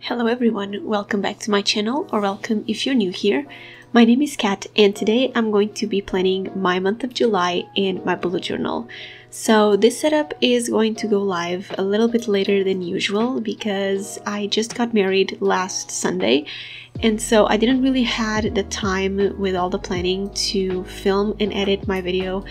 Hello everyone, welcome back to my channel, or welcome if you're new here. My name is Kat and today I'm going to be planning my month of July in my bullet journal. So this setup is going to go live a little bit later than usual because I just got married last Sunday, and so I didn't really had the time with all the planning to film and edit my video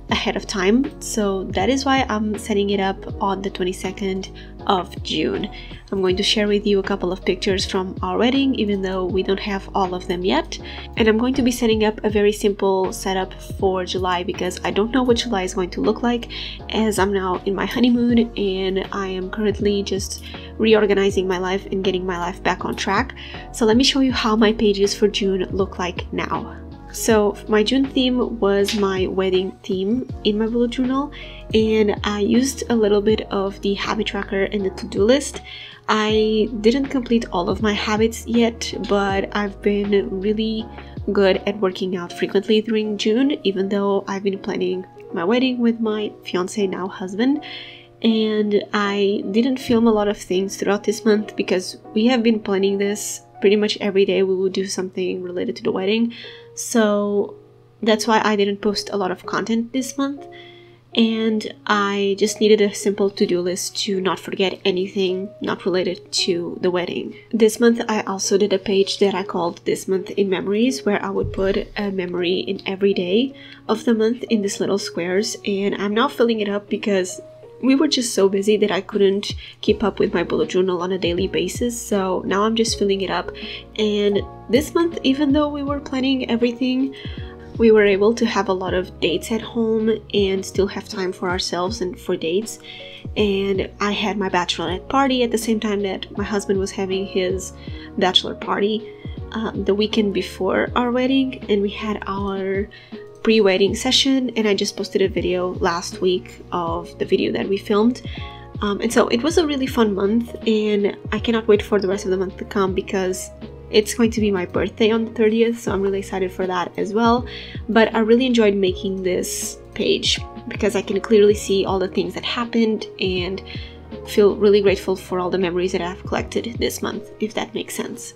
ahead of time. So that is why I'm setting it up on the 22nd of June. I'm going to share with you a couple of pictures from our wedding, even though we don't have all of them yet. And I'm going to be setting up a very simple setup for July because I don't know what July is going to look like, as I'm now in my honeymoon and I am currently just reorganizing my life and getting my life back on track. So let me show you how my pages for June look like now. So my June theme was my wedding theme in my bullet journal, and I used a little bit of the habit tracker and the to-do list. I didn't complete all of my habits yet, but I've been really good at working out frequently during June, even though I've been planning my wedding with my fiance, now husband. And I didn't film a lot of things throughout this month because we have been planning this pretty much every day. We will do something related to the wedding. So that's why I didn't post a lot of content this month, and I just needed a simple to-do list to not forget anything not related to the wedding. This month I also did a page that I called This Month in Memories, where I would put a memory in every day of the month in these little squares, and I'm now filling it up because we were just so busy that I couldn't keep up with my bullet journal on a daily basis. So now I'm just filling it up. And this month, even though we were planning everything, we were able to have a lot of dates at home and still have time for ourselves and for dates. And I had my bachelorette party at the same time that my husband was having his bachelor party the weekend before our wedding, and we had our pre-wedding session, and I just posted a video last week of the video that we filmed. And so it was a really fun month, and I cannot wait for the rest of the month to come because it's going to be my birthday on the 30th, so I'm really excited for that as well. But I really enjoyed making this page because I can clearly see all the things that happened and feel really grateful for all the memories that I've collected this month, if that makes sense.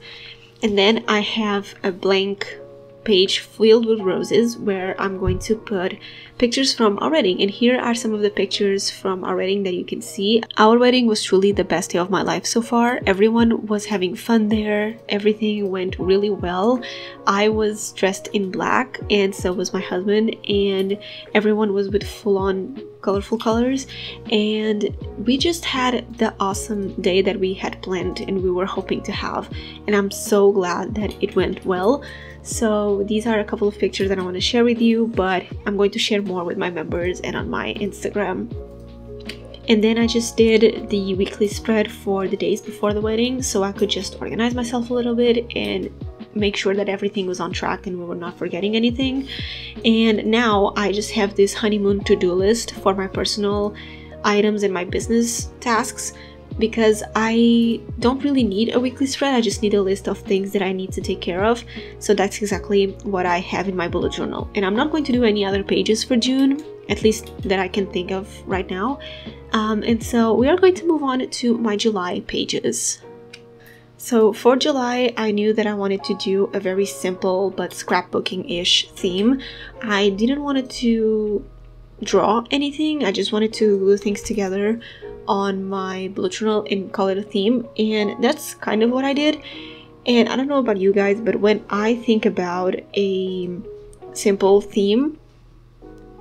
And then I have a blank page filled with roses where I'm going to put pictures from our wedding, and here are some of the pictures from our wedding that you can see. Our wedding was truly the best day of my life so far. Everyone was having fun there, everything went really well. I was dressed in black and so was my husband, and everyone was with full-on colorful colors, and we just had the awesome day that we had planned and we were hoping to have, and I'm so glad that it went well. So these are a couple of pictures that I want to share with you, but I'm going to share more with my members and on my Instagram. And then I just did the weekly spread for the days before the wedding so I could just organize myself a little bit and make sure that everything was on track and we were not forgetting anything. And now I just have this honeymoon to-do list for my personal items and my business tasks, because I don't really need a weekly spread. I just need a list of things that I need to take care of. So that's exactly what I have in my bullet journal. And I'm not going to do any other pages for June, at least that I can think of right now. And so we are going to move on to my July pages. So for July, I knew that I wanted to do a very simple but scrapbooking-ish theme. I didn't want to draw anything. I just wanted to glue things together on my bullet journal and call it a theme, and that's kind of what I did. And I don't know about you guys, but when I think about a simple theme,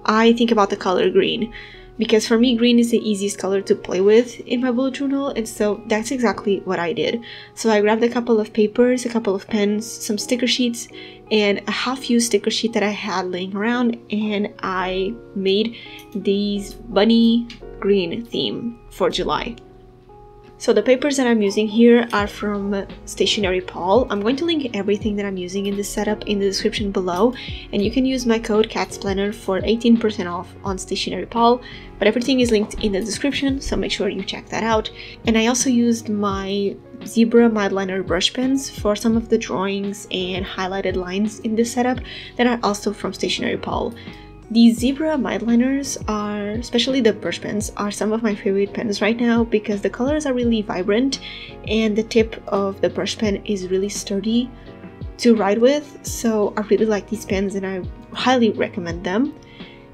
I think about the color green, because for me green is the easiest color to play with in my bullet journal, and so that's exactly what I did. So I grabbed a couple of papers, a couple of pens, some sticker sheets, and a half-used sticker sheet that I had laying around, and I made these bunny green theme for July. So the papers that I'm using here are from Stationery Paul. I'm going to link everything that I'm using in this setup in the description below, and you can use my code CATSPLANNER for 18% off on Stationery Paul, but everything is linked in the description, so make sure you check that out. And I also used my zebra mildliner brush pens for some of the drawings and highlighted lines in this setup that are also from Stationery Paul. These zebra mideliners are, especially the brush pens, are some of my favorite pens right now because the colors are really vibrant and the tip of the brush pen is really sturdy to write with. So I really like these pens and I highly recommend them.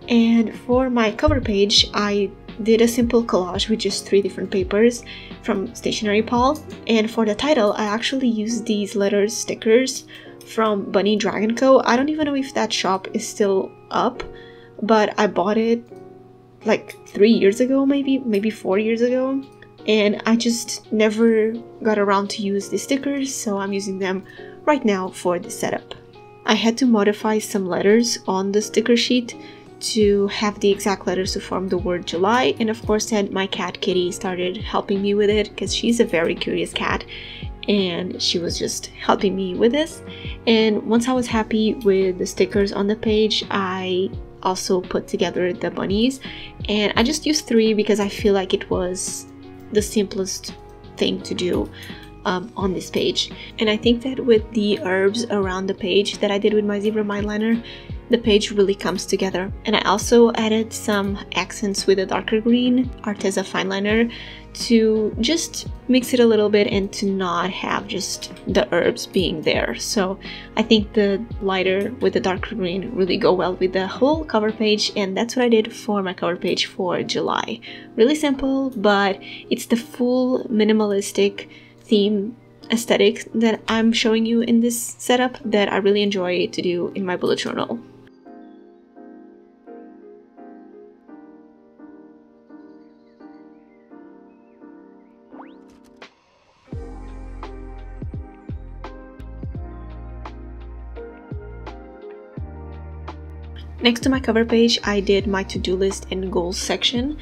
And for my cover page, I did a simple collage with just 3 different papers from Stationery Pal. And for the title, I actually used these letters stickers from Bunny Dragon Co. I don't even know if that shop is still up, but I bought it like 3 years ago, maybe 4 years ago, and I just never got around to use the stickers, so I'm using them right now for the setup. I had to modify some letters on the sticker sheet to have the exact letters to form the word July, and of course then my cat Kitty started helping me with it because she's a very curious cat and she was just helping me with this. And once I was happy with the stickers on the page, I also put together the bunnies, and I just used 3 because I feel like it was the simplest thing to do on this page. And I think that with the herbs around the page that I did with my zebra midliner, the page really comes together. And I also added some accents with a darker green Arteza fineliner to just mix it a little bit and to not have just the herbs being there. So I think the lighter with the darker green really go well with the whole cover page, and that's what I did for my cover page for July. Really simple, but it's the full minimalistic theme aesthetic that I'm showing you in this setup that I really enjoy to do in my bullet journal. Next to my cover page, I did my to-do list and goals section,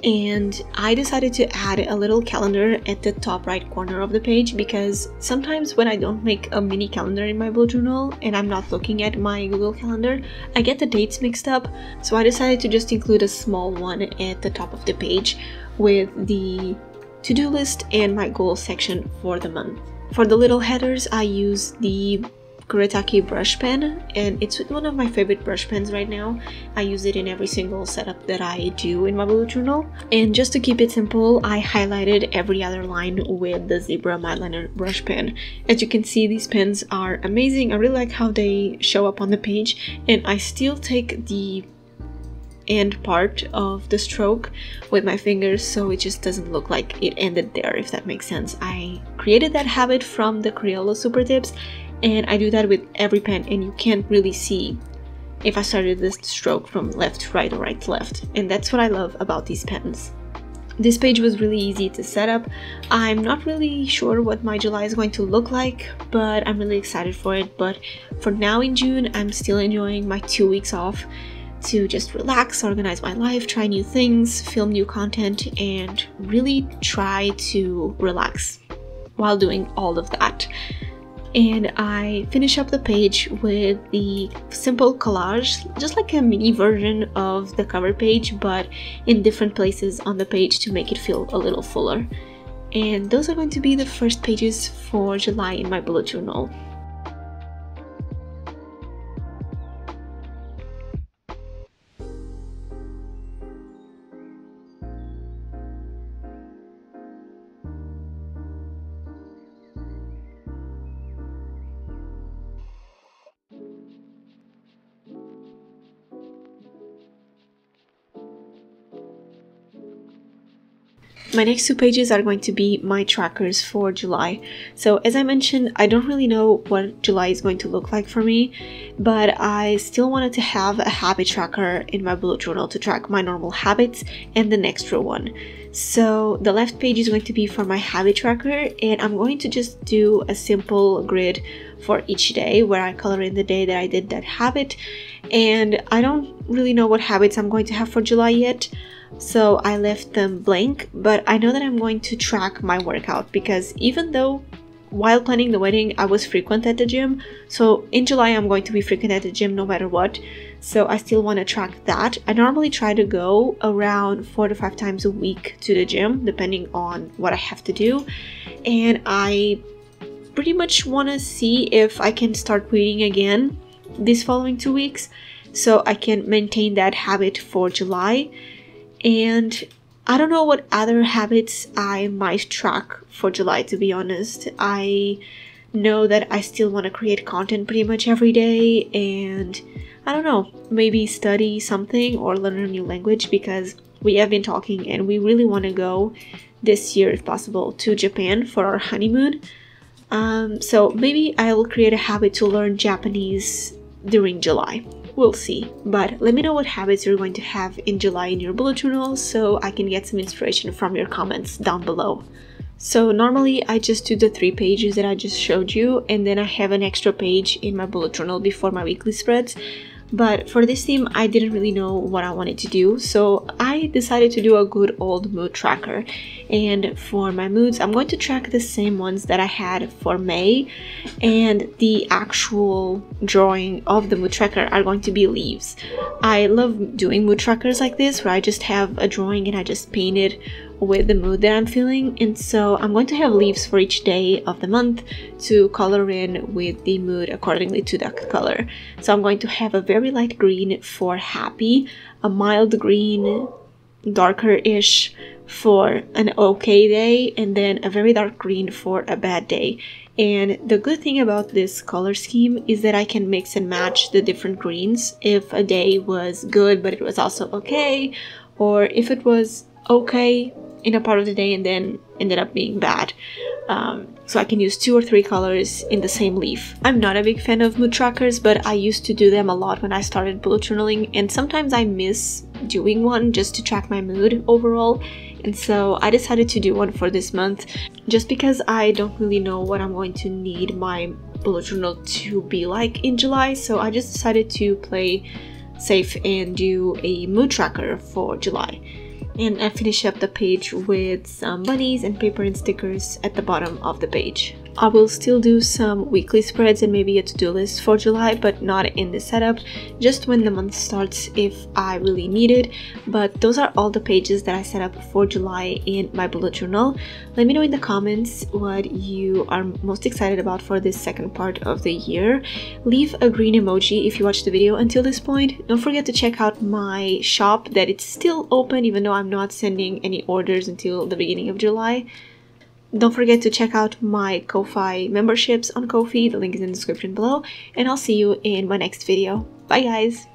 and I decided to add a little calendar at the top right corner of the page because sometimes when I don't make a mini calendar in my bullet journal and I'm not looking at my Google Calendar, I get the dates mixed up. So I decided to just include a small one at the top of the page with the to-do list and my goals section for the month. For the little headers, I use the Kuretake brush pen, and it's one of my favorite brush pens right now. I use it in every single setup that I do in my bullet journal. And just to keep it simple, I highlighted every other line with the zebra midliner brush pen. As you can see, these pens are amazing. I really like how they show up on the page, and I still take the end part of the stroke with my fingers so it just doesn't look like it ended there, if that makes sense. I created that habit from the Crayola Super Tips, and I do that with every pen, and you can't really see if I started this stroke from left to right or right to left, and that's what I love about these pens. This page was really easy to set up. I'm not really sure what my July is going to look like, but I'm really excited for it. But for now in June, I'm still enjoying my 2 weeks off to just relax, organize my life, try new things, film new content, and really try to relax while doing all of that. And I finish up the page with the simple collage, just like a mini version of the cover page, but in different places on the page to make it feel a little fuller. And those are going to be the first pages for July in my bullet journal. My next 2 pages are going to be my trackers for July. So as I mentioned, I don't really know what July is going to look like for me, but I still wanted to have a habit tracker in my bullet journal to track my normal habits and an extra one. So the left page is going to be for my habit tracker, and I'm going to just do a simple grid for each day where I color in the day that I did that habit. And I don't really know what habits I'm going to have for July yet, so I left them blank, but I know that I'm going to track my workout because even though while planning the wedding I was frequent at the gym, so in July I'm going to be frequent at the gym no matter what, so I still want to track that. I normally try to go around 4 to 5 times a week to the gym depending on what I have to do, and I pretty much want to see if I can start reading again these following 2 weeks. so I can maintain that habit for July. And I don't know what other habits I might track for July, to be honest. I know that I still want to create content pretty much every day, and I don't know, maybe study something or learn a new language, because we have been talking and we really want to go this year, if possible, to Japan for our honeymoon. So maybe I will create a habit to learn Japanese during July. We'll see. But let me know what habits you're going to have in July in your bullet journal, so I can get some inspiration from your comments down below. So normally I just do the 3 pages that I just showed you, and then I have an extra page in my bullet journal before my weekly spreads. But for this theme, I didn't really know what I wanted to do, so I decided to do a good old mood tracker. And for my moods, I'm going to track the same ones that I had for May, and the actual drawing of the mood tracker are going to be leaves. I love doing mood trackers like this, where I just have a drawing and I just paint it with the mood that I'm feeling, and so I'm going to have leaves for each day of the month to color in with the mood accordingly to that color. So I'm going to have a very light green for happy, a mild green, darker-ish for an okay day, and then a very dark green for a bad day. And the good thing about this color scheme is that I can mix and match the different greens if a day was good but it was also okay, or if it was okay in a part of the day and then ended up being bad. So I can use 2 or 3 colors in the same leaf. I'm not a big fan of mood trackers, but I used to do them a lot when I started bullet journaling, and sometimes I miss doing one just to track my mood overall. And so I decided to do one for this month, just because I don't really know what I'm going to need my bullet journal to be like in July. So I just decided to play safe and do a mood tracker for July. And I finish up the page with some bunnies and paper and stickers at the bottom of the page. I will still do some weekly spreads and maybe a to-do list for July, but not in this setup, just when the month starts if I really need it. But those are all the pages that I set up for July in my bullet journal. Let me know in the comments what you are most excited about for this second part of the year. Leave a green emoji if you watched the video until this point. Don't forget to check out my shop, that it's still open even though I'm not sending any orders until the beginning of July. Don't forget to check out my Ko-Fi memberships on Ko-fi, the link is in the description below, and I'll see you in my next video. Bye guys!